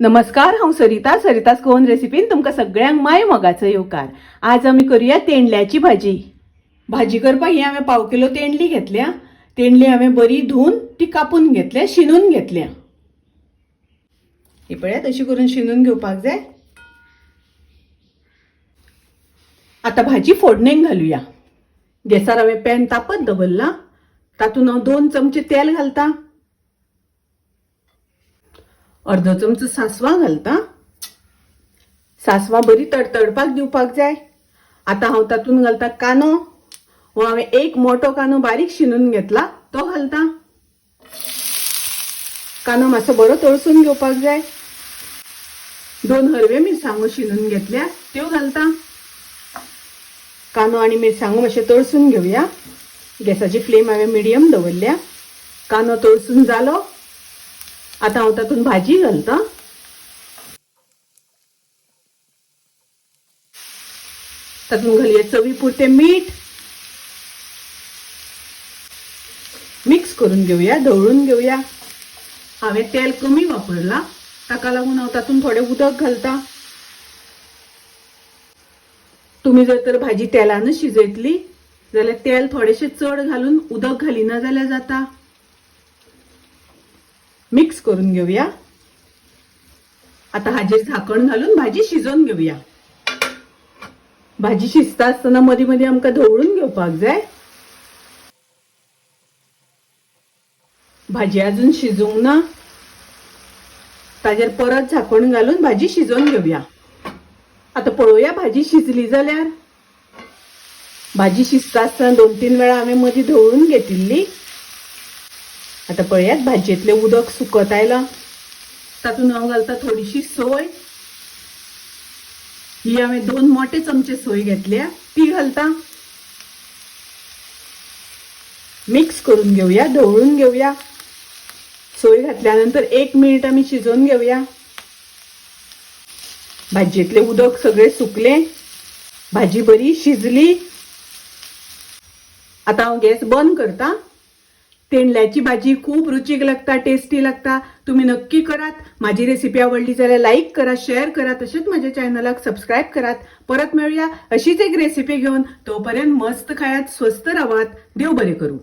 नमस्कार, हांव सरितास गोवन रेसिपीन तुमकां सगळ्यांक माय मोगाचो येवकार। आज आमी करूया तेंडल्याची भाजी। भाजी करपाक ही हांवें पाव किलो तेंडली घेतल्या। तेंडली हांवें बरी धुवन ती कापून घेतल्या, शिनून घेतल्या। ही पळयात अशी करून शिनून घेवपाक जाय। आता भाजी फोडणेक घालूया। गॅसार हांवें पॅन तापत दवरला। तातूंत हांव 2 चमचे तेल घालता, अर्धो चमचो सासवां घालता। सासवां बरी तडतडपाक दिवपाक जाय। आता हांव तातूंत घालता कानो। हो हांवें एक मोठो कानो बारीक शिनून घेतला, तो घालता। कानो मातसो बरो तळसून घेवपाक जाय। 2 हरवे मिरसांगो शिनून घेतल्या, त्यो घालता। कानो आणि मिरसांगो मातशे तळसून घेवया। गॅसाची फ्लेम हांवें मिडियम दवरल्या। कानो तळसून जालो। आता हांव तातूंत भाजी घालता। तातूंत घालुया चवी पुरते मीठ। मिक्स करून घेवया, ढवळून घेवया। हांवें तेल कमी वापरला, ताका लागून हांव तातूंत थोडें उदक घालता। तुम्ही जर तर भाजी तेलानच शिजयतली जाल्यार तेल थोडेशें चड घालून उदक घालिना जाल्यार जाता। मिक्स करून घेवया। आता हाजेर झाकण घालून भाजी शिजोवन घेवया। भाजी शिजता आसतना मदीं मदीं आमकां ढवळून घेवपाक जाय। भाजी अजून शिजूंक ना, ताजेर परत झाकण घालून भाजी शिजोवन घेवया। आता पळोवया भाजी शिजली जाल्यार। भाजी शिजता आसतना 2-3 वेळा हांवें मदीं ढवळून घेतिल्ली। आता पळयात भाजयेंतलें उदक सुकत आयलां। तातूंत हांव घालता थोडीशी सोय। ही हांवें 2 मोठे चमचे सोय घेतल्या, ती घालता। मिक्स करून घेवया, ढवळून घेवया। सोय घातल्यानंतर 1 मिनिट आमी शिजोवन घेवया। भाजयेंतलें उदक सगळें सुकलें, भाजी बरी शिजली। आता हांव गॅस बंद करता। तेंडल्याची भाजी खूप रुचीक लागता, टेस्टी लागता। तुम्ही नक्की करात। माझी रेसिपी आवडली जाल्यार लाईक करा, शेअर करा, तसेच माझ्या चॅनलाक सबस्क्राईब करात। परत मिळूया अशीच एक रेसिपी घेऊन। तोपर्यंत मस्त खायात, स्वस्त राहात। देव बरे करू।